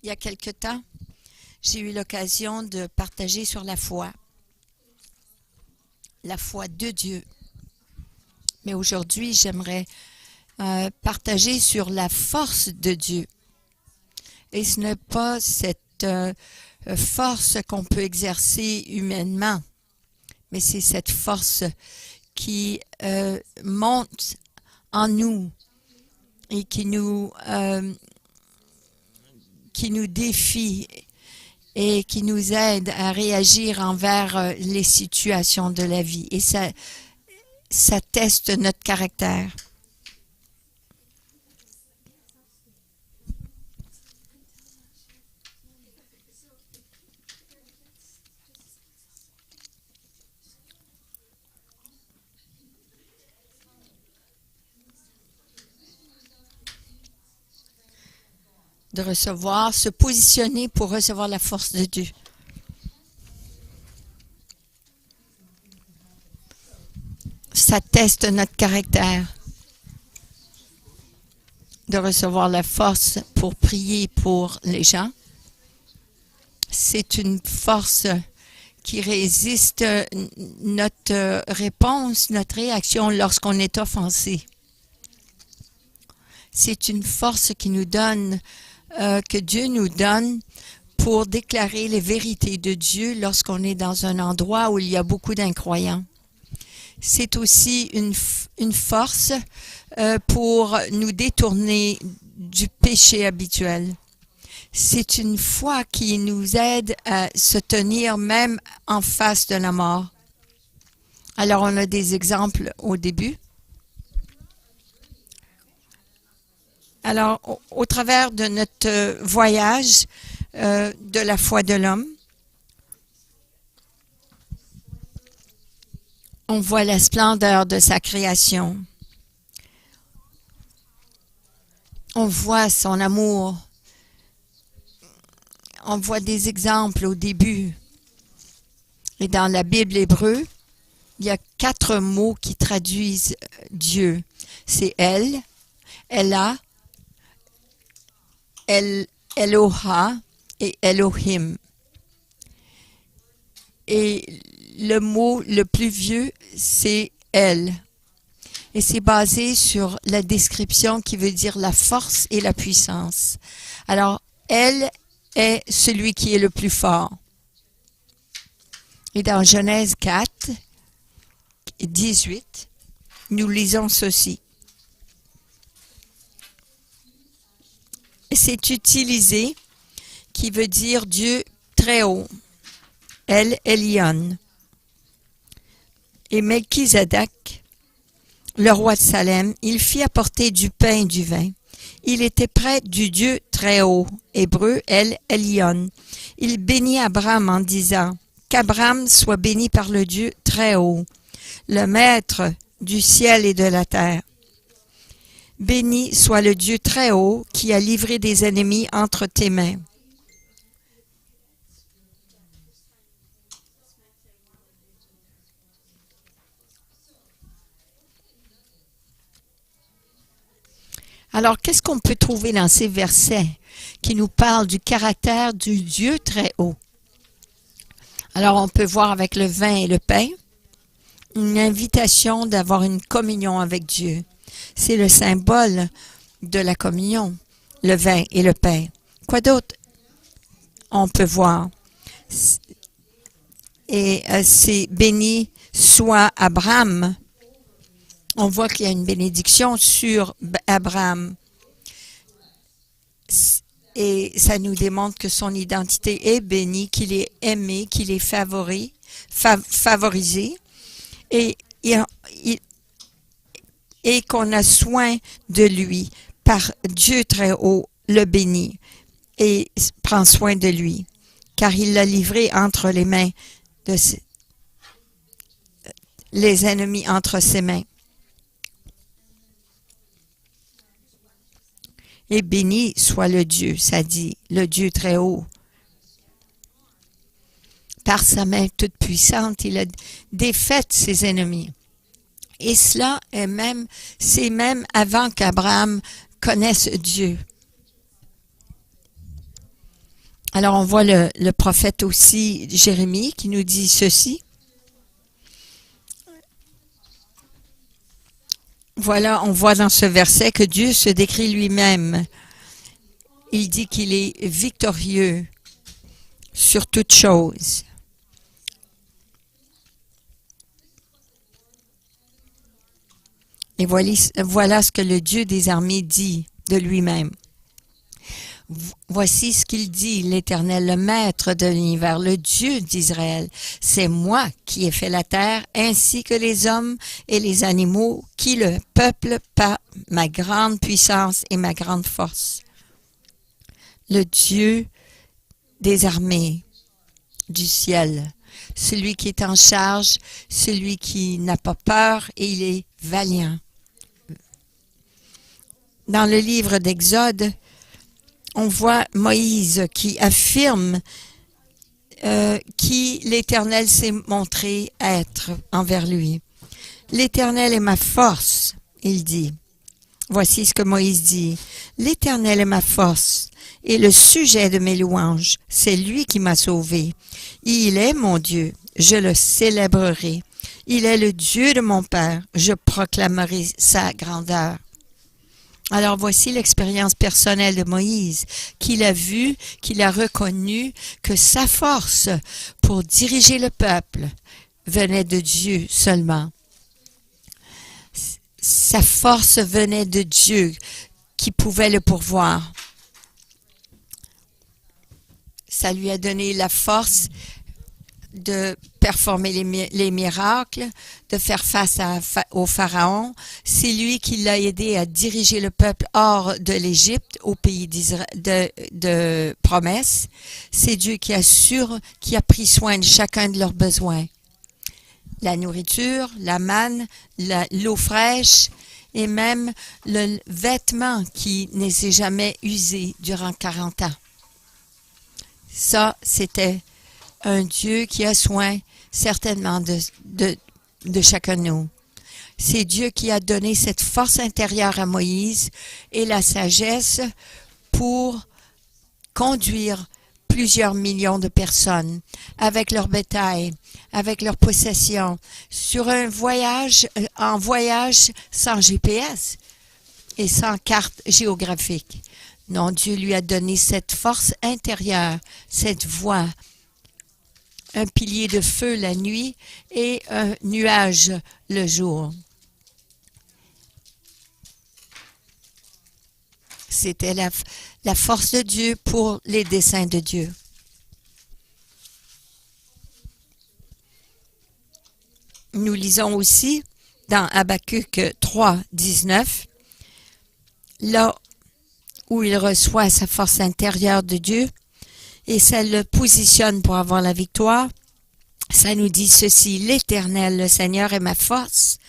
Il y a quelque temps, j'ai eu l'occasion de partager sur la foi de Dieu. Mais aujourd'hui, j'aimerais partager sur la force de Dieu. Et ce n'est pas cette force qu'on peut exercer humainement, mais c'est cette force qui monte en nous et qui nous défie et qui nous aide à réagir envers les situations de la vie. Et ça teste notre caractère. De recevoir, se positionner pour recevoir la force de Dieu. Ça teste notre caractère. De recevoir la force pour prier pour les gens. C'est une force qui résiste notre réponse, notre réaction lorsqu'on est offensé. C'est une force qui nous donne, que Dieu nous donne pour déclarer les vérités de Dieu lorsqu'on est dans un endroit où il y a beaucoup d'incroyants. C'est aussi une force pour nous détourner du péché habituel. C'est une foi qui nous aide à se tenir même en face de la mort. Alors, on a des exemples au début. Alors, au travers de notre voyage de la foi de l'homme, on voit la splendeur de sa création. On voit son amour. On voit des exemples au début. Et dans la Bible hébreu, il y a 4 mots qui traduisent Dieu. C'est El, Ella, Eloha et Elohim. Et le mot le plus vieux, c'est El. Et c'est basé sur la description qui veut dire la force et la puissance. Alors, El est celui qui est le plus fort. Et dans Genèse 4, 18, nous lisons ceci. C'est utilisé qui veut dire Dieu très haut. El Elyon. Et Melchizedek, le roi de Salem, il fit apporter du pain et du vin. Il était près du Dieu très haut, hébreu El Elyon. Il bénit Abraham en disant qu'Abraham soit béni par le Dieu très haut, le maître du ciel et de la terre. Béni soit le Dieu très haut qui a livré des ennemis entre tes mains. Alors, qu'est-ce qu'on peut trouver dans ces versets qui nous parlent du caractère du Dieu très haut? Alors, on peut voir avec le vin et le pain une invitation d'avoir une communion avec Dieu. C'est le symbole de la communion, le vin et le pain. Quoi d'autre on peut voir? Et c'est béni soit Abraham. On voit qu'il y a une bénédiction sur Abraham. Et ça nous démontre que son identité est bénie, qu'il est aimé, qu'il est favorisé. Et qu'on a soin de lui par Dieu très haut, le bénit et prend soin de lui, car il l'a livré entre les mains de les ennemis entre ses mains. Et béni soit le Dieu, ça dit, le Dieu très haut. Par sa main toute puissante, il a défait ses ennemis. Et cela c'est même avant qu'Abraham connaisse Dieu. Alors on voit le prophète aussi, Jérémie, qui nous dit ceci. Voilà, on voit dans ce verset que Dieu se décrit lui-même. Il dit qu'il est victorieux sur toute chose. Et voilà ce que le Dieu des armées dit de lui-même. Voici ce qu'il dit, l'Éternel, le Maître de l'univers, le Dieu d'Israël. C'est moi qui ai fait la terre, ainsi que les hommes et les animaux, qui le peuplent par ma grande puissance et ma grande force. Le Dieu des armées du ciel, celui qui est en charge, celui qui n'a pas peur et il est vaillant. Dans le livre d'Exode, on voit Moïse qui affirme qui l'Éternel s'est montré être envers lui. L'Éternel est ma force, il dit. Voici ce que Moïse dit. L'Éternel est ma force et le sujet de mes louanges. C'est lui qui m'a sauvé. Il est mon Dieu. Je le célébrerai. Il est le Dieu de mon Père. Je proclamerai sa grandeur. Alors voici l'expérience personnelle de Moïse, qu'il a vu, qu'il a reconnu que sa force pour diriger le peuple venait de Dieu seulement. Sa force venait de Dieu qui pouvait le pourvoir. Ça lui a donné la force de performer les miracles, de faire face au Pharaon. C'est lui qui l'a aidé à diriger le peuple hors de l'Égypte, au pays de promesse. C'est Dieu qui a pris soin de chacun de leurs besoins. La nourriture, la manne, l'eau fraîche et même le vêtement qui ne s'est jamais usé durant 40 ans. Ça, c'était un Dieu qui a soin certainement de chacun de nous. C'est Dieu qui a donné cette force intérieure à Moïse et la sagesse pour conduire plusieurs millions de personnes avec leur bétail, avec leurs possessions, sur un voyage, en voyage sans GPS et sans carte géographique. Non, Dieu lui a donné cette force intérieure, cette voix, un pilier de feu la nuit et un nuage le jour. C'était la force de Dieu pour les desseins de Dieu. Nous lisons aussi dans Habacuc 3, 19, là où il reçoit sa force intérieure de Dieu, et ça le positionne pour avoir la victoire. Ça nous dit ceci, l'Éternel, le Seigneur est ma force.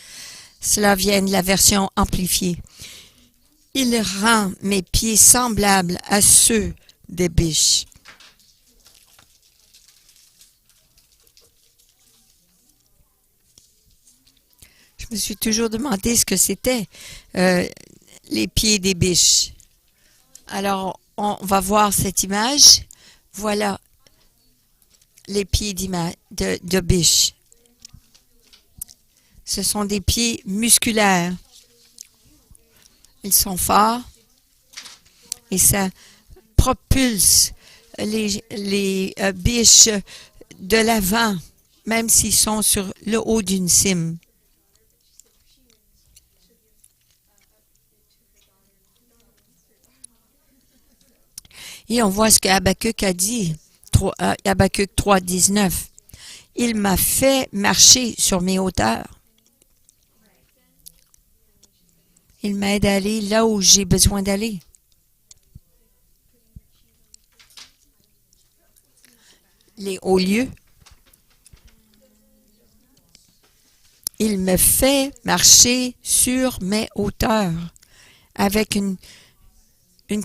Cela vient de la version amplifiée. Il rend mes pieds semblables à ceux des biches. Je me suis toujours demandé ce que c'était, les pieds des biches. Alors, on va voir cette image. Voilà les pieds de biche. Ce sont des pieds musculaires. Ils sont forts et ça propulse les biches de l'avant, même s'ils sont sur le haut d'une cime. Et on voit ce que Habacuc a dit, Habacuc 3, 19. Il m'a fait marcher sur mes hauteurs. Il m'aide à aller là où j'ai besoin d'aller. Les hauts lieux. Il me fait marcher sur mes hauteurs avec une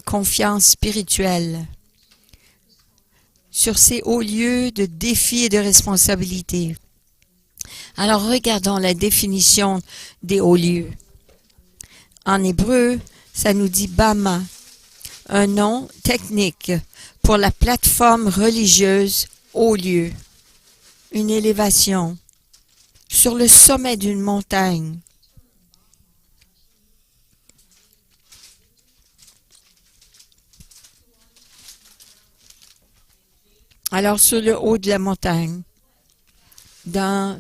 confiance spirituelle sur ces hauts lieux de défis et de responsabilités. Alors regardons la définition des hauts lieux. En hébreu, ça nous dit Bama. un nom technique pour la plateforme religieuse haut lieu, une élévation sur le sommet d'une montagne. Alors, sur le haut de la montagne, dans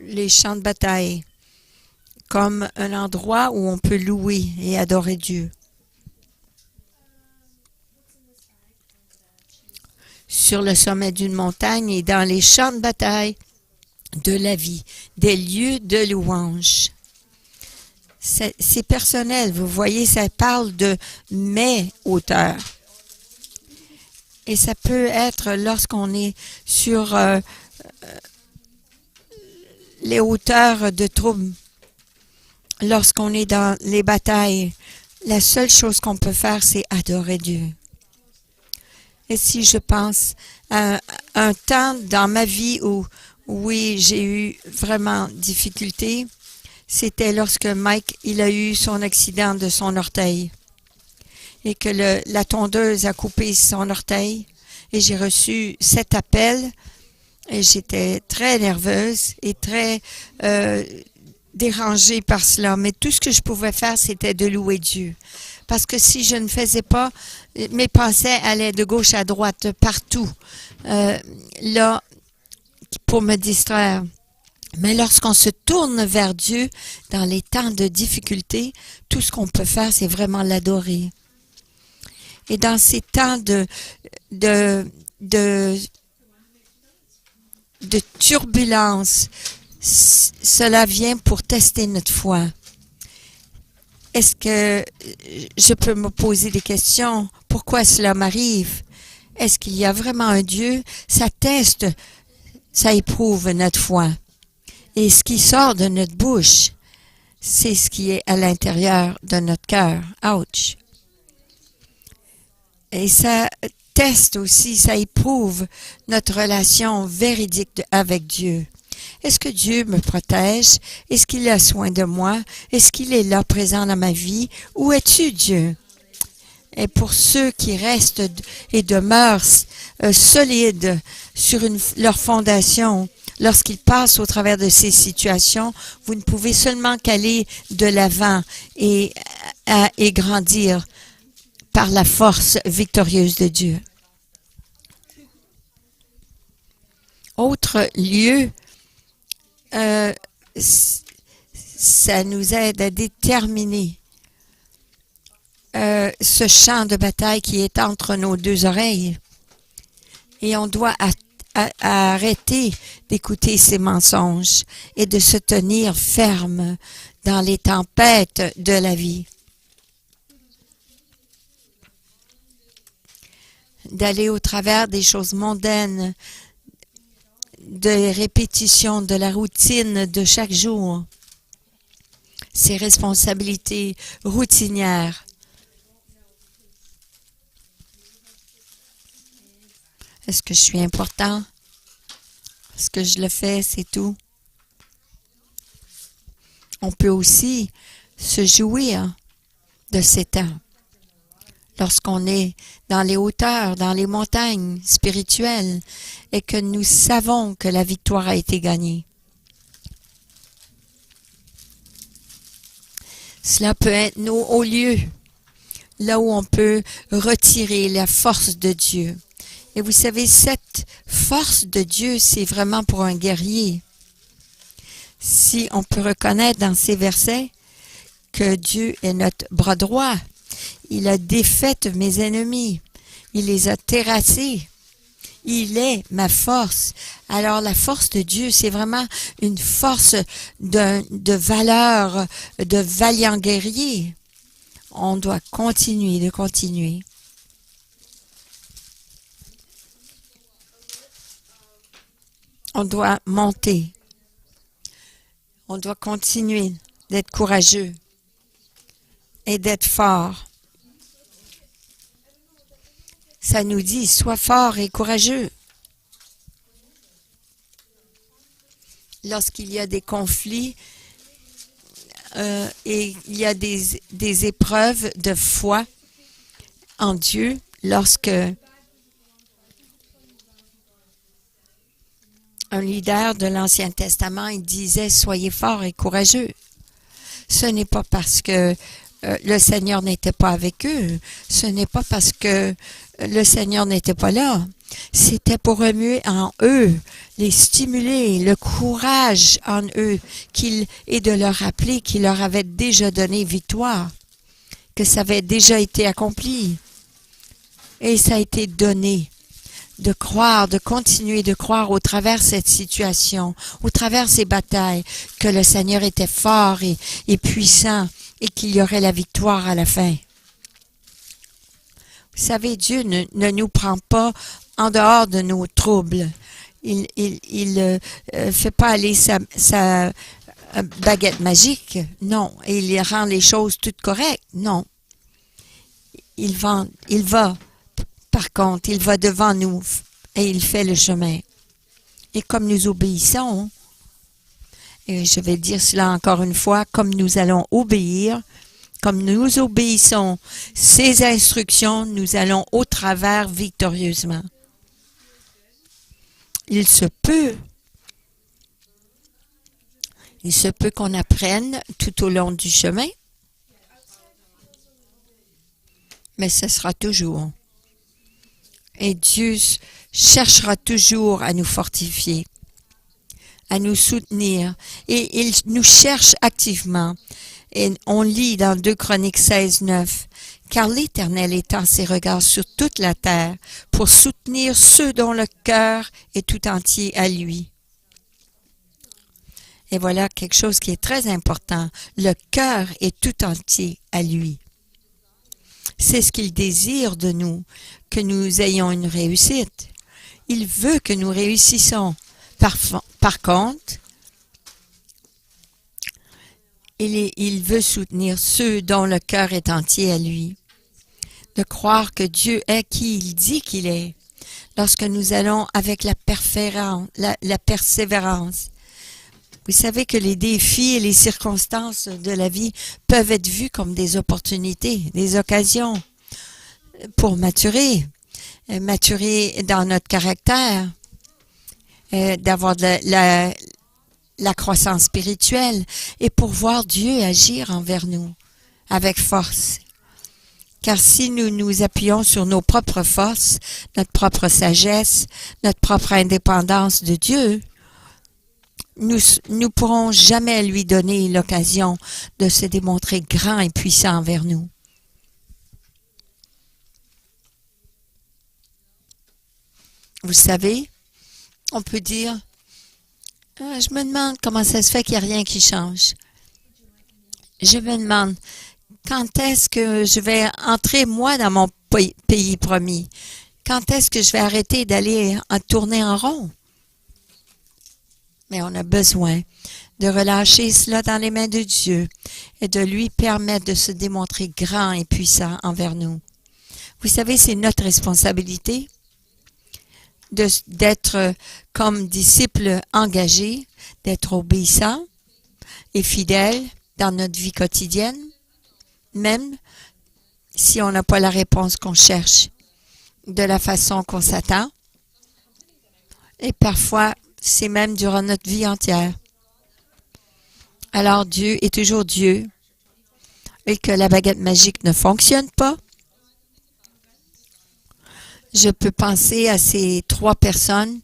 les champs de bataille, comme un endroit où on peut louer et adorer Dieu. Sur le sommet d'une montagne et dans les champs de bataille de la vie, des lieux de louange. C'est personnel, vous voyez, ça parle de mes hauteurs. Et ça peut être lorsqu'on est sur les hauteurs de troubles, lorsqu'on est dans les batailles. La seule chose qu'on peut faire, c'est adorer Dieu. Et si je pense à un temps dans ma vie où, oui, j'ai eu vraiment difficulté, c'était lorsque Mike, il a eu son accident de son orteil et que la tondeuse a coupé son orteil et j'ai reçu cet appel et j'étais très nerveuse et très dérangée par cela. Mais tout ce que je pouvais faire, c'était de louer Dieu. Parce que si je ne faisais pas, mes pensées allaient de gauche à droite, partout, là, pour me distraire. Mais lorsqu'on se tourne vers Dieu dans les temps de difficulté, tout ce qu'on peut faire, c'est vraiment l'adorer. Et dans ces temps de turbulence, cela vient pour tester notre foi. Est-ce que je peux me poser des questions? Pourquoi cela m'arrive? Est-ce qu'il y a vraiment un Dieu? Ça teste, ça éprouve notre foi. Et ce qui sort de notre bouche, c'est ce qui est à l'intérieur de notre cœur. Ouch! Et ça teste aussi, ça éprouve notre relation véridique avec Dieu. Est-ce que Dieu me protège? Est-ce qu'il a soin de moi? Est-ce qu'il est là présent dans ma vie? Où es-tu, Dieu? Et pour ceux qui restent et demeurent solides sur leur fondation, lorsqu'ils passent au travers de ces situations, vous ne pouvez seulement qu'aller de l'avant et grandir par la force victorieuse de Dieu. Autre lieu, ça nous aide à déterminer ce champ de bataille qui est entre nos deux oreilles. Et on doit arrêter d'écouter ces mensonges et de se tenir ferme dans les tempêtes de la vie. D'aller au travers des choses mondaines, des répétitions, de la routine de chaque jour, ces responsabilités routinières. Est-ce que je suis important? Est-ce que je le fais? C'est tout. On peut aussi se jouir de ces temps. Lorsqu'on est dans les hauteurs, dans les montagnes spirituelles et que nous savons que la victoire a été gagnée. Cela peut être nos hauts lieux, là où on peut retirer la force de Dieu. Et vous savez, cette force de Dieu, c'est vraiment pour un guerrier. Si on peut reconnaître dans ces versets que Dieu est notre bras droit, il a défait mes ennemis, il les a terrassés, il est ma force. Alors la force de Dieu, c'est vraiment une force de valeur, de valiant guerrier. On doit continuer, de continuer. On doit monter. On doit continuer d'être courageux et d'être fort. Ça nous dit, sois fort et courageux. Lorsqu'il y a des conflits et il y a des épreuves de foi, en Dieu lorsque un leader de l'Ancien Testament il disait « Soyez forts et courageux ». Ce n'est pas parce que le Seigneur n'était pas avec eux. Ce n'est pas parce que le Seigneur n'était pas là. C'était pour remuer en eux, les stimuler, le courage en eux, et de leur rappeler qu'il leur avait déjà donné victoire, que ça avait déjà été accompli. Et ça a été donné. De croire, de continuer de croire au travers de cette situation, au travers de ces batailles, que le Seigneur était fort et puissant et qu'il y aurait la victoire à la fin. Vous savez, Dieu ne nous prend pas en dehors de nos troubles. Il fait pas aller sa baguette magique, non. Et il rend les choses toutes correctes, non. Il va. Par contre, il va devant nous et il fait le chemin. Et comme nous obéissons, et je vais dire cela encore une fois, comme nous allons obéir, comme nous obéissons ses instructions, nous allons au travers victorieusement. Il se peut qu'on apprenne tout au long du chemin, mais ce sera toujours. Et Dieu cherchera toujours à nous fortifier, à nous soutenir. Et il nous cherche activement. Et on lit dans 2 Chroniques 16, 9, « Car l'Éternel étend ses regards sur toute la terre pour soutenir ceux dont le cœur est tout entier à lui. » Et voilà quelque chose qui est très important. Le cœur est tout entier à lui. C'est ce qu'il désire de nous, que nous ayons une réussite. Il veut que nous réussissons. Par contre, il veut soutenir ceux dont le cœur est entier à lui. De croire que Dieu est qui il dit qu'il est. Lorsque nous allons avec la persévérance. Vous savez que les défis et les circonstances de la vie peuvent être vus comme des opportunités, des occasions pour maturer dans notre caractère, d'avoir la croissance spirituelle et pour voir Dieu agir envers nous avec force. Car si nous nous appuyons sur nos propres forces, notre propre sagesse, notre propre indépendance de Dieu, nous pourrons jamais lui donner l'occasion de se démontrer grand et puissant envers nous. Vous savez, on peut dire, je me demande comment ça se fait qu'il n'y a rien qui change. Je me demande, quand est-ce que je vais entrer, moi, dans mon pays promis? Quand est-ce que je vais arrêter d'aller tourner en rond? Mais on a besoin de relâcher cela dans les mains de Dieu et de lui permettre de se démontrer grand et puissant envers nous. Vous savez, c'est notre responsabilité d'être comme disciples engagés, d'être obéissants et fidèles dans notre vie quotidienne, même si on n'a pas la réponse qu'on cherche, de la façon qu'on s'attend. Et parfois, c'est même durant notre vie entière. Alors Dieu est toujours Dieu et que la baguette magique ne fonctionne pas. Je peux penser à ces 3 personnes,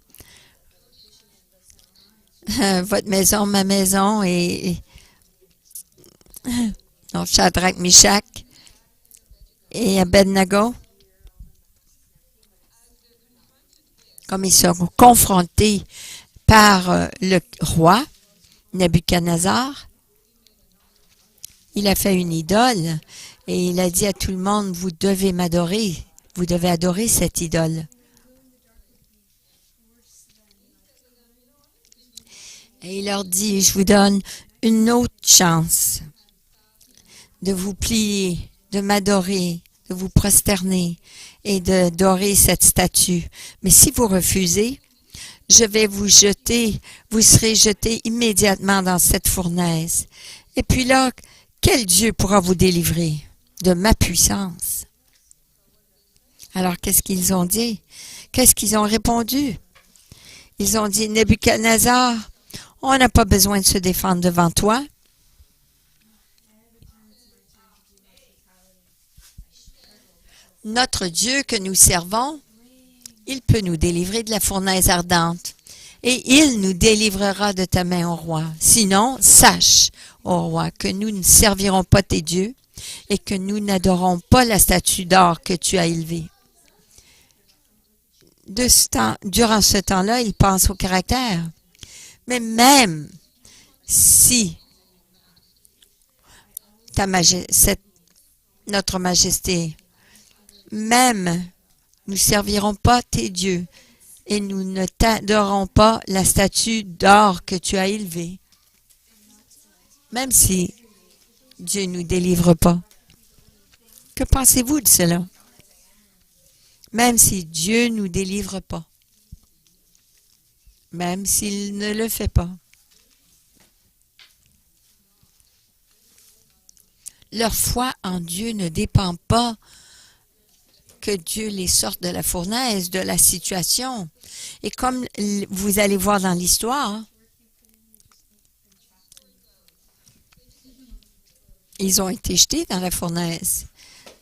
votre maison, ma maison et donc Shadrach, Meshach et Abednego. Comme ils sont confrontés par le roi Nebuchadnezzar, il a fait une idole et il a dit à tout le monde, vous devez m'adorer, vous devez adorer cette idole. Et il leur dit, je vous donne une autre chance de vous plier, de m'adorer, de vous prosterner et d'adorer cette statue. Mais si vous refusez, je vais vous serez jetés immédiatement dans cette fournaise. Et puis là, quel Dieu pourra vous délivrer de ma puissance? Alors, qu'est-ce qu'ils ont dit? Qu'est-ce qu'ils ont répondu? Ils ont dit, Nebuchadnezzar, on n'a pas besoin de se défendre devant toi. Notre Dieu que nous servons, il peut nous délivrer de la fournaise ardente. Et il nous délivrera de ta main, ô roi. Sinon, sache, ô roi, que nous ne servirons pas tes dieux et que nous n'adorons pas la statue d'or que tu as élevée. Durant ce temps-là, il pense au caractère. Mais même si notre majesté, même nous ne servirons pas tes dieux et nous ne t'adorons pas la statue d'or que tu as élevée, même si Dieu ne nous délivre pas. Que pensez-vous de cela? Même si Dieu ne nous délivre pas, même s'il ne le fait pas. Leur foi en Dieu ne dépend pas que Dieu les sorte de la fournaise, de la situation. Et comme vous allez voir dans l'histoire, ils ont été jetés dans la fournaise.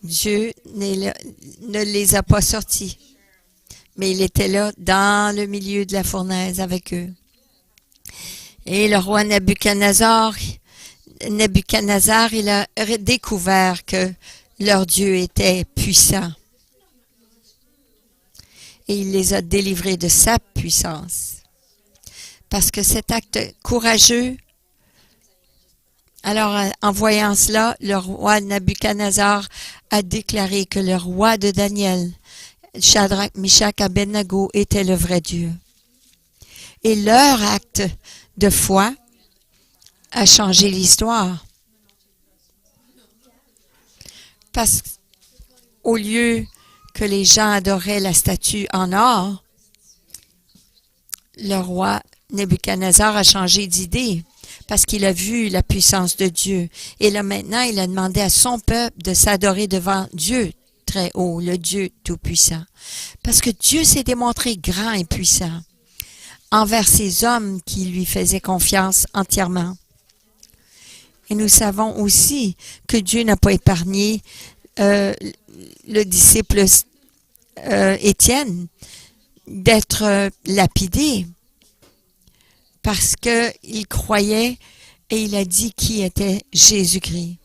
Dieu ne les a pas sortis, mais il était là dans le milieu de la fournaise avec eux. Et le roi Nebuchadnezzar, il a découvert que leur Dieu était puissant. Et il les a délivrés de sa puissance. Parce que cet acte courageux, alors en voyant cela, le roi Nebuchadnezzar a déclaré que le roi de Daniel, Shadrach, Meshach, Abednego, était le vrai Dieu. Et leur acte de foi a changé l'histoire. Parce qu'au lieu que les gens adoraient la statue en or, le roi Nebuchadnezzar a changé d'idée parce qu'il a vu la puissance de Dieu. Et là maintenant, il a demandé à son peuple de s'adorer devant Dieu très haut, le Dieu tout-puissant. Parce que Dieu s'est démontré grand et puissant envers ces hommes qui lui faisaient confiance entièrement. Et nous savons aussi que Dieu n'a pas épargné le disciple Étienne d'être lapidé parce qu'il croyait et il a dit qui était Jésus-Christ.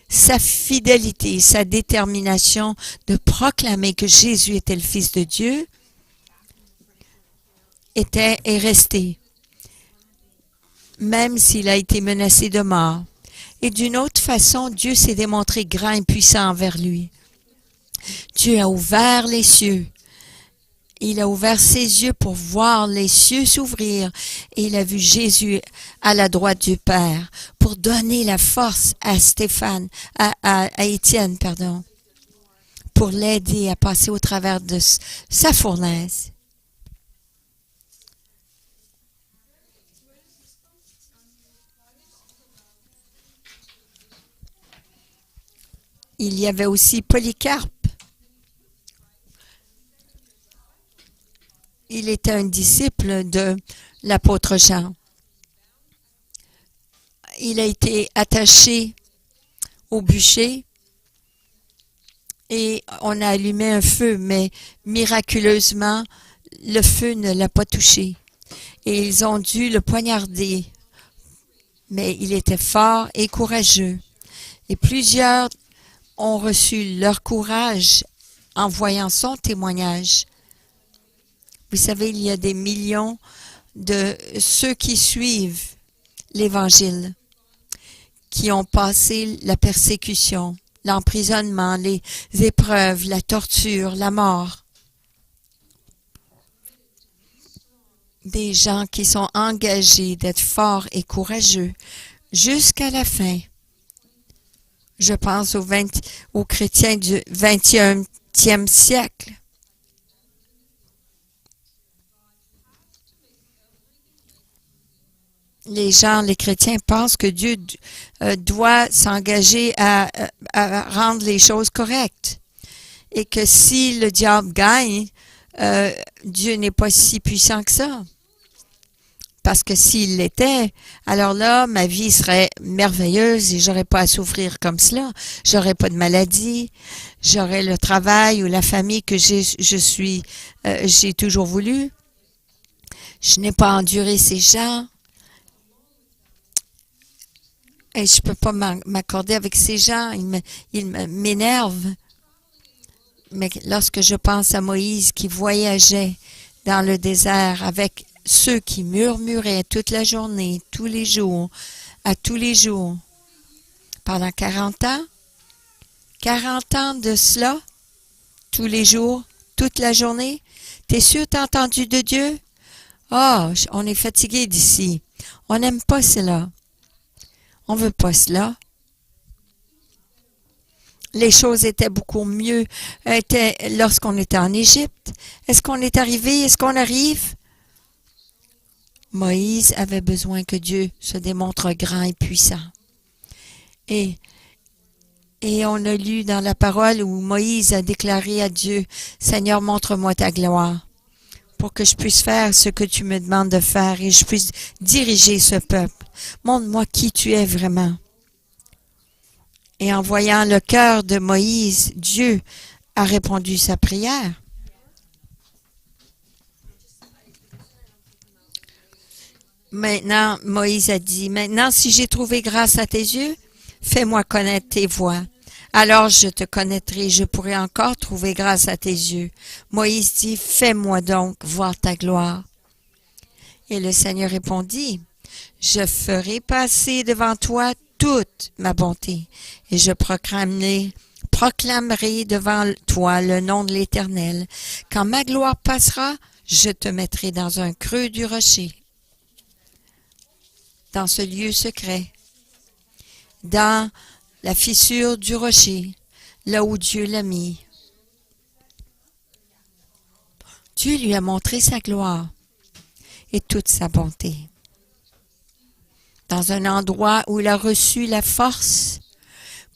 Sa fidélité, sa détermination de proclamer que Jésus était le Fils de Dieu est restée, même s'il a été menacé de mort. Et d'une autre façon, Dieu s'est démontré grand et puissant envers lui. Dieu a ouvert les cieux. Il a ouvert ses yeux pour voir les cieux s'ouvrir et il a vu Jésus à la droite du Père pour donner la force à Étienne, pour l'aider à passer au travers de sa fournaise. Il y avait aussi Polycarpe. Il était un disciple de l'apôtre Jean. Il a été attaché au bûcher et on a allumé un feu, mais miraculeusement, le feu ne l'a pas touché. Et ils ont dû le poignarder, mais il était fort et courageux. Et plusieurs ont reçu leur courage en voyant son témoignage. Vous savez, il y a des millions de ceux qui suivent l'Évangile, qui ont passé la persécution, l'emprisonnement, les épreuves, la torture, la mort. Des gens qui sont engagés d'être forts et courageux jusqu'à la fin. Je pense aux chrétiens du 21e siècle. Les chrétiens pensent que Dieu doit s'engager à rendre les choses correctes. et que si le diable gagne, Dieu n'est pas si puissant que ça. Parce que s'il l'était, alors là, ma vie serait merveilleuse et j'aurais pas à souffrir comme cela. J'aurais pas de maladie, j'aurais le travail ou la famille que j'ai toujours voulu. Je n'ai pas enduré ces gens. Et je peux pas m'accorder avec ces gens. Ils m'énervent. Mais lorsque je pense à Moïse qui voyageait dans le désert avec ceux qui murmuraient toute la journée, tous les jours, à tous les jours, pendant 40 ans, 40 ans de cela, tous les jours, toute la journée, t'es sûr t'as entendu de Dieu? Ah, on est fatigué d'ici. On n'aime pas cela. On veut pas cela. Les choses étaient beaucoup mieux lorsqu'on était en Égypte. Est-ce qu'on est arrivé? Est-ce qu'on arrive? Moïse avait besoin que Dieu se démontre grand et puissant. Et on a lu dans la parole où Moïse a déclaré à Dieu, « Seigneur, montre-moi ta gloire pour que je puisse faire ce que tu me demandes de faire et je puisse diriger ce peuple. Montre-moi qui tu es vraiment. » Et en voyant le cœur de Moïse, Dieu a répondu sa prière. Maintenant, Moïse a dit, « Maintenant, si j'ai trouvé grâce à tes yeux, fais-moi connaître tes voies. Alors je te connaîtrai, je pourrai encore trouver grâce à tes yeux. » Moïse dit, « Fais-moi donc voir ta gloire. » Et le Seigneur répondit, « Je ferai passer devant toi toute ma bonté, et je proclamerai devant toi le nom de l'Éternel. Quand ma gloire passera, je te mettrai dans un creux du rocher, dans ce lieu secret, dans la fissure du rocher, là où Dieu l'a mis. » Dieu lui a montré sa gloire et toute sa bonté. Dans un endroit où il a reçu la force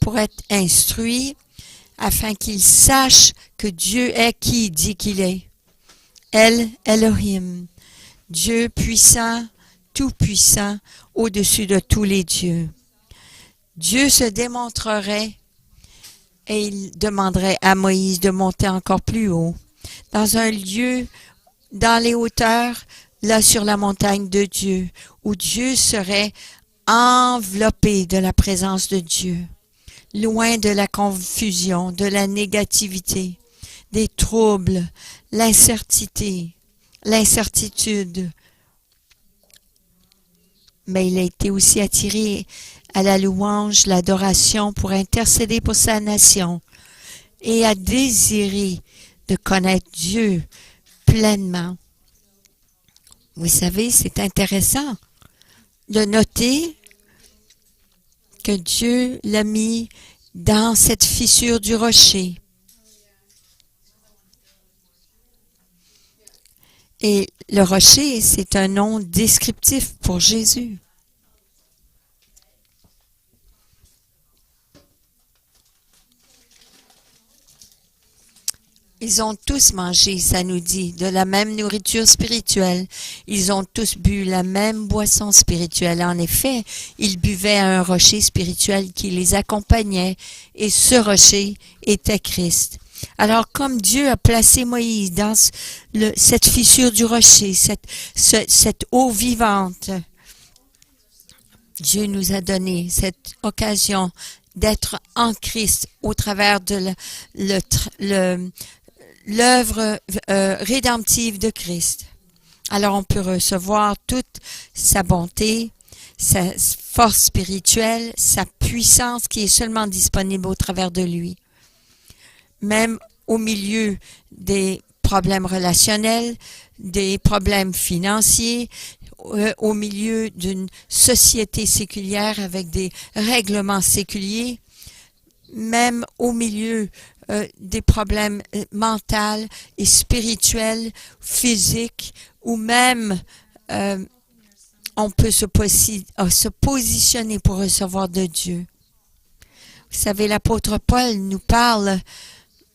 pour être instruit, afin qu'il sache que Dieu est qui il dit qu'il est. El Elohim, Dieu puissant, tout-puissant, au-dessus de tous les dieux. Dieu se démontrerait et il demanderait à Moïse de monter encore plus haut, dans un lieu, dans les hauteurs, là sur la montagne de Dieu, où Dieu serait enveloppé de la présence de Dieu, loin de la confusion, de la négativité, des troubles, l'incertitude. Mais il a été aussi attiré à la louange, l'adoration pour intercéder pour sa nation et à désirer de connaître Dieu pleinement. Vous savez, c'est intéressant de noter que Dieu l'a mis dans cette fissure du rocher. Et le rocher, c'est un nom descriptif pour Jésus. Ils ont tous mangé, ça nous dit, de la même nourriture spirituelle. Ils ont tous bu la même boisson spirituelle. En effet, ils buvaient à un rocher spirituel qui les accompagnait, et ce rocher était Christ. Alors, comme Dieu a placé Moïse dans cette fissure du rocher, cette eau vivante, Dieu nous a donné cette occasion d'être en Christ au travers de l'œuvre rédemptive de Christ. Alors on peut recevoir toute sa bonté, sa force spirituelle, sa puissance qui est seulement disponible au travers de lui. Même au milieu des problèmes relationnels, des problèmes financiers, au milieu d'une société séculière avec des règlements séculiers, même au milieu des problèmes mentaux et spirituels, physiques, ou même on peut se positionner pour recevoir de Dieu. Vous savez, l'apôtre Paul nous parle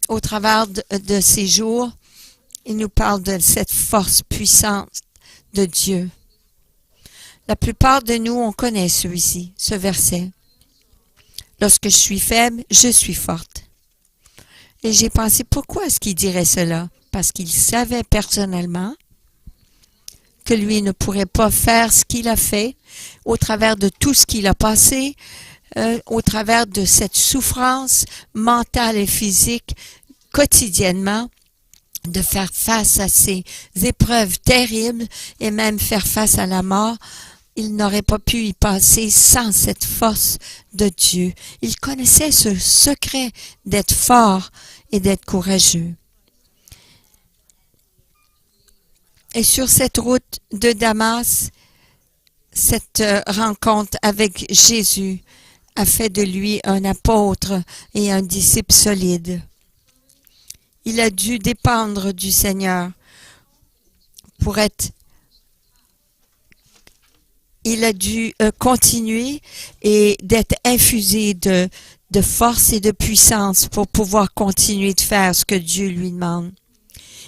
au travers de ces jours, il nous parle de cette force puissante de Dieu. La plupart de nous, on connaît celui-ci, ce verset. Lorsque je suis faible, je suis forte. Et j'ai pensé, pourquoi est-ce qu'il dirait cela? Parce qu'il savait personnellement que lui ne pourrait pas faire ce qu'il a fait au travers de tout ce qu'il a passé, au travers de cette souffrance mentale et physique quotidiennement, de faire face à ces épreuves terribles et même faire face à la mort. Il n'aurait pas pu y passer sans cette force de Dieu. Il connaissait ce secret d'être fort et d'être courageux. Et sur cette route de Damas, cette rencontre avec Jésus a fait de lui un apôtre et un disciple solide. Il a dû dépendre du Seigneur pour être. Il a dû continuer et d'être infusé de force et de puissance pour pouvoir continuer de faire ce que Dieu lui demande.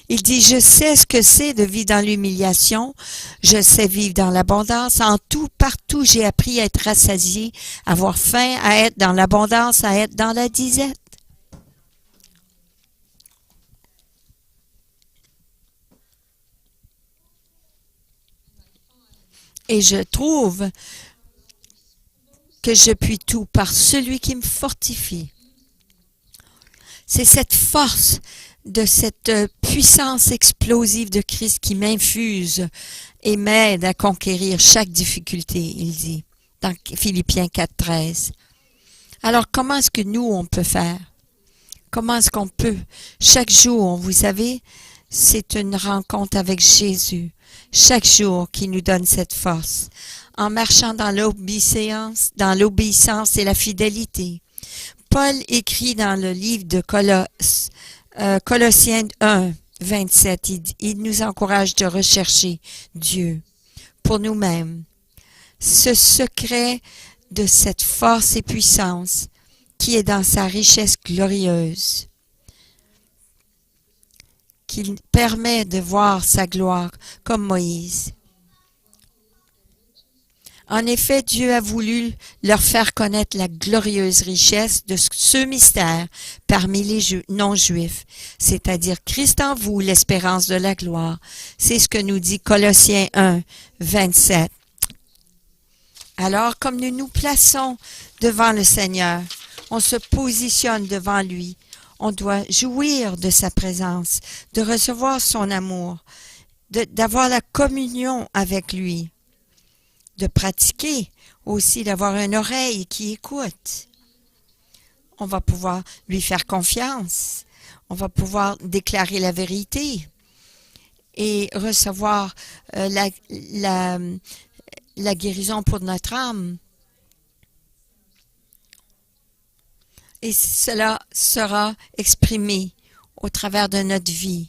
Il dit, je sais ce que c'est de vivre dans l'humiliation, je sais vivre dans l'abondance, en tout, partout, j'ai appris à être rassasié, à avoir faim, à être dans l'abondance, à être dans la disette. Et je trouve que je puis tout par celui qui me fortifie. C'est cette force de cette puissance explosive de Christ qui m'infuse et m'aide à conquérir chaque difficulté, il dit, dans Philippiens 4,13. Alors, comment est-ce que nous, on peut faire? Comment est-ce qu'on peut? Chaque jour, vous savez, c'est une rencontre avec Jésus. Chaque jour qui nous donne cette force. En marchant dans l'obéissance et la fidélité. Paul écrit dans le livre de Colossiens 1, 27, il nous encourage de rechercher Dieu pour nous-mêmes. Ce secret de cette force et puissance qui est dans sa richesse glorieuse, qui permet de voir sa gloire comme Moïse. En effet, Dieu a voulu leur faire connaître la glorieuse richesse de ce mystère parmi les non-juifs, c'est-à-dire Christ en vous, l'espérance de la gloire. C'est ce que nous dit Colossiens 1, 27. Alors, comme nous nous plaçons devant le Seigneur, on se positionne devant lui. On doit jouir de sa présence, de recevoir son amour, d'avoir la communion avec lui, de pratiquer aussi, d'avoir une oreille qui écoute. On va pouvoir lui faire confiance. On va pouvoir déclarer la vérité et recevoir la guérison pour notre âme. Et cela sera exprimé au travers de notre vie,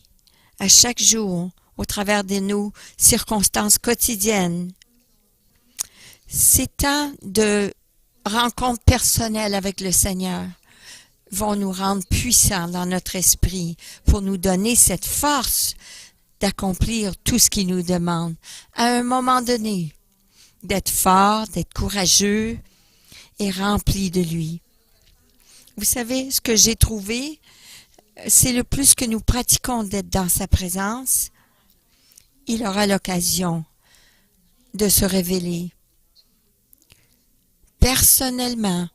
à chaque jour, au travers de nos circonstances quotidiennes. Ces temps de rencontre personnelle avec le Seigneur vont nous rendre puissants dans notre esprit pour nous donner cette force d'accomplir tout ce qu'il nous demande. À un moment donné, d'être fort, d'être courageux et rempli de lui. Vous savez, ce que j'ai trouvé, c'est le plus que nous pratiquons d'être dans sa présence, il aura l'occasion de se révéler personnellement,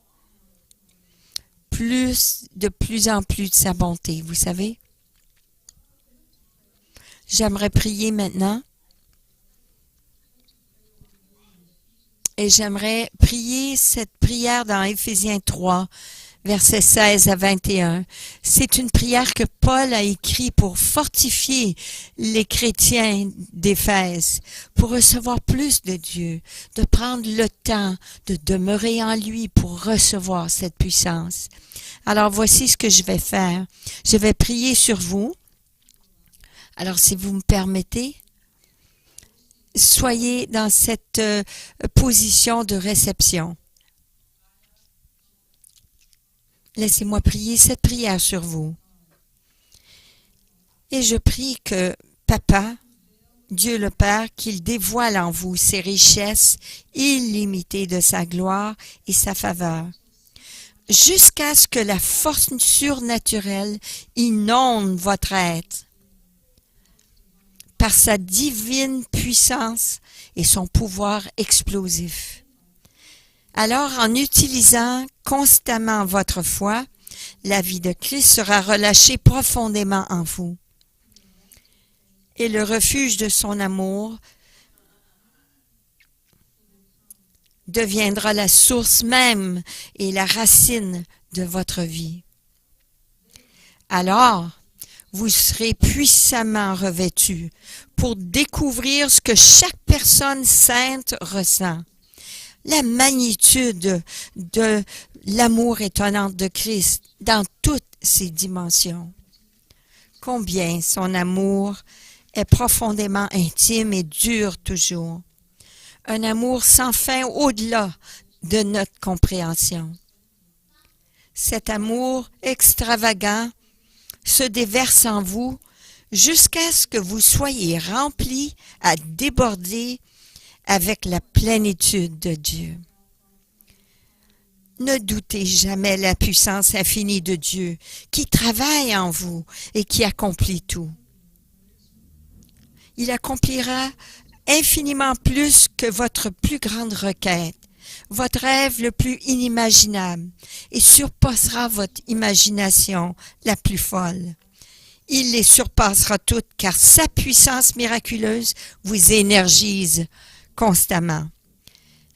de plus en plus de sa bonté, vous savez. J'aimerais prier maintenant. Et j'aimerais prier cette prière dans Éphésiens 3, versets 16 à 21. C'est une prière que Paul a écrite pour fortifier les chrétiens d'Éphèse, pour recevoir plus de Dieu, de prendre le temps de demeurer en lui pour recevoir cette puissance. Alors voici ce que je vais faire. Je vais prier sur vous. Alors si vous me permettez, soyez dans cette position de réception. Laissez-moi prier cette prière sur vous. Et je prie que Papa, Dieu le Père, qu'il dévoile en vous ses richesses illimitées de sa gloire et sa faveur, jusqu'à ce que la force surnaturelle inonde votre être par sa divine puissance et son pouvoir explosif. Alors, en utilisant constamment votre foi, la vie de Christ sera relâchée profondément en vous. Et le refuge de son amour deviendra la source même et la racine de votre vie. Alors, vous serez puissamment revêtus pour découvrir ce que chaque personne sainte ressent. La magnitude de l'amour étonnant de Christ dans toutes ses dimensions. Combien son amour est profondément intime et dure toujours. Un amour sans fin au-delà de notre compréhension. Cet amour extravagant se déverse en vous jusqu'à ce que vous soyez remplis à déborder avec la plénitude de Dieu. Ne doutez jamais la puissance infinie de Dieu qui travaille en vous et qui accomplit tout. Il accomplira infiniment plus que votre plus grande requête, votre rêve le plus inimaginable, et surpassera votre imagination la plus folle. Il les surpassera toutes, car sa puissance miraculeuse vous énergise constamment.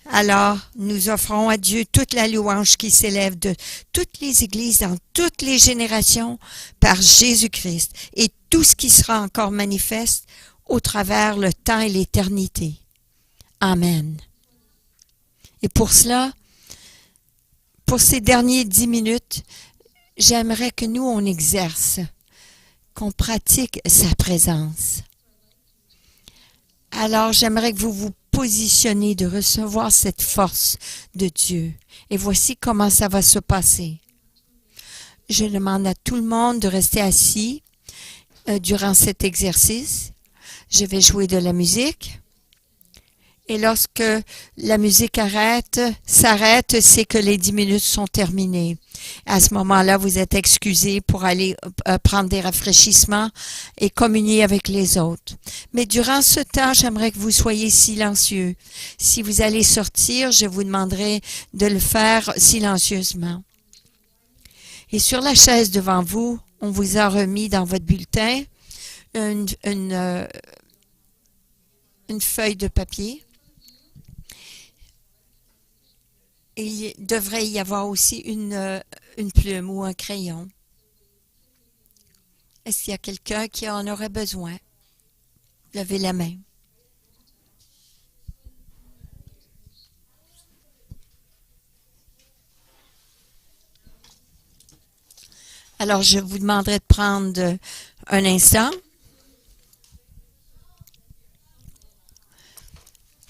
Alors, nous offrons à Dieu toute la louange qui s'élève de toutes les églises dans toutes les générations par Jésus-Christ et tout ce qui sera encore manifeste au travers le temps et l'éternité. Amen. Et pour cela, pour ces derniers 10 minutes, j'aimerais que nous, on exerce, qu'on pratique sa présence. Alors, j'aimerais que vous vous positionnez de recevoir cette force de Dieu. Et voici comment ça va se passer. Je demande à tout le monde de rester assis durant cet exercice. Je vais jouer de la musique. Et lorsque la musique s'arrête, c'est que les 10 minutes sont terminées. À ce moment-là, vous êtes excusés pour aller prendre des rafraîchissements et communier avec les autres. Mais durant ce temps, j'aimerais que vous soyez silencieux. Si vous allez sortir, je vous demanderai de le faire silencieusement. Et sur la chaise devant vous, on vous a remis dans votre bulletin une feuille de papier. Et il devrait y avoir aussi une plume ou un crayon. Est-ce qu'il y a quelqu'un qui en aurait besoin? Levez la main. Alors, je vous demanderai de prendre un instant.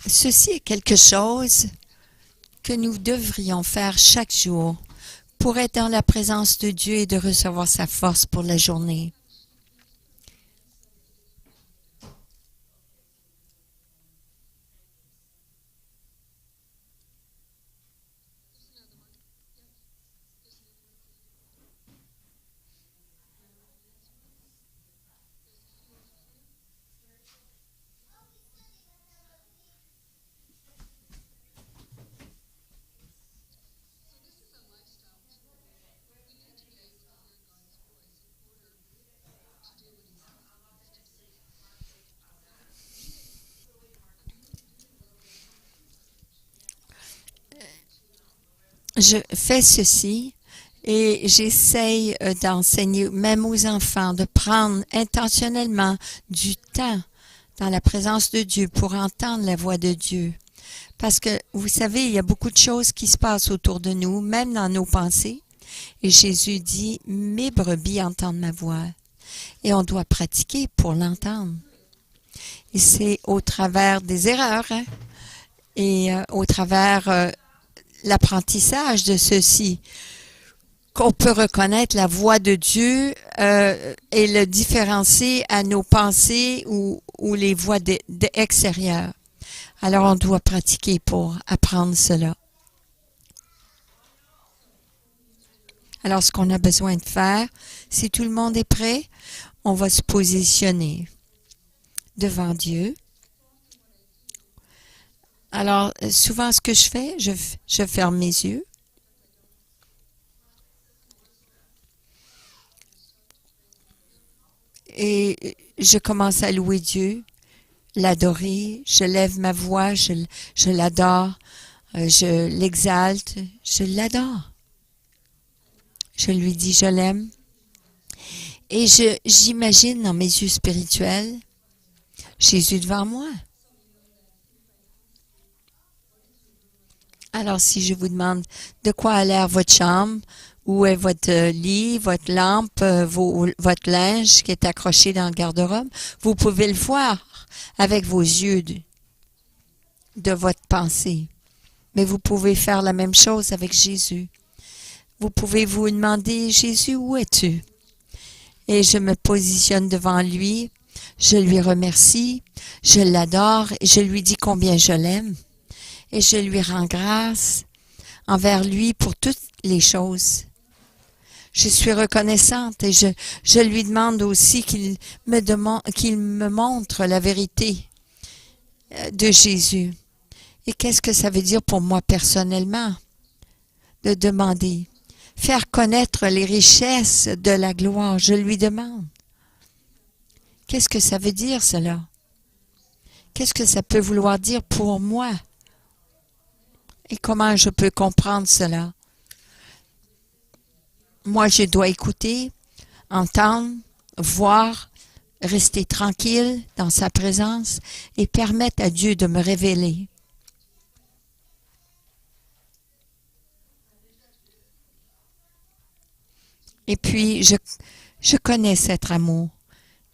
Ceci est quelque chose que nous devrions faire chaque jour pour être dans la présence de Dieu et de recevoir sa force pour la journée. Je fais ceci et j'essaye d'enseigner même aux enfants de prendre intentionnellement du temps dans la présence de Dieu pour entendre la voix de Dieu. Parce que, vous savez, il y a beaucoup de choses qui se passent autour de nous, même dans nos pensées. Et Jésus dit, mes brebis entendent ma voix. Et on doit pratiquer pour l'entendre. Et c'est au travers des erreurs, hein, et au travers l'apprentissage de ceci qu'on peut reconnaître la voix de Dieu et le différencier à nos pensées ou les voix extérieures. Alors, on doit pratiquer pour apprendre cela. Alors, ce qu'on a besoin de faire, si tout le monde est prêt, on va se positionner devant Dieu. Alors, souvent, ce que je fais, je ferme mes yeux. Et je commence à louer Dieu, l'adorer. Je lève ma voix, je l'adore, je l'exalte, je l'adore. Je lui dis je l'aime. Et j'imagine dans mes yeux spirituels Jésus devant moi. Alors, si je vous demande de quoi a l'air votre chambre, où est votre lit, votre lampe, votre linge qui est accroché dans le garde-robe, vous pouvez le voir avec vos yeux de votre pensée. Mais vous pouvez faire la même chose avec Jésus. Vous pouvez vous demander, Jésus, où es-tu? Et je me positionne devant lui, je lui remercie, je l'adore et je lui dis combien je l'aime. Et je lui rends grâce envers lui pour toutes les choses. Je suis reconnaissante et je lui demande aussi qu'il me montre la vérité de Jésus. Et qu'est-ce que ça veut dire pour moi personnellement? De demander. Faire connaître les richesses de la gloire. Je lui demande. Qu'est-ce que ça veut dire cela? Qu'est-ce que ça peut vouloir dire pour moi? Et comment je peux comprendre cela? Moi, je dois écouter, entendre, voir, rester tranquille dans sa présence et permettre à Dieu de me révéler. Et puis, je connais cet amour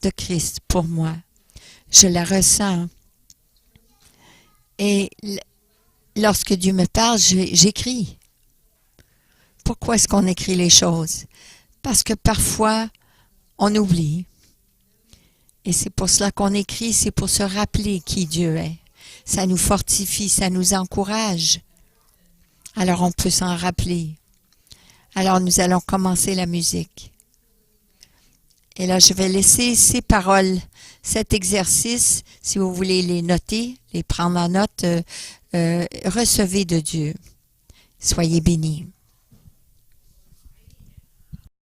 de Christ pour moi. Je la ressens. Et lorsque Dieu me parle, j'écris. Pourquoi est-ce qu'on écrit les choses? Parce que parfois, on oublie. Et c'est pour cela qu'on écrit, c'est pour se rappeler qui Dieu est. Ça nous fortifie, ça nous encourage. Alors on peut s'en rappeler. Alors nous allons commencer la musique. Et là, je vais laisser ces paroles, cet exercice, si vous voulez les noter, les prendre en note, recevez de Dieu. Soyez bénis.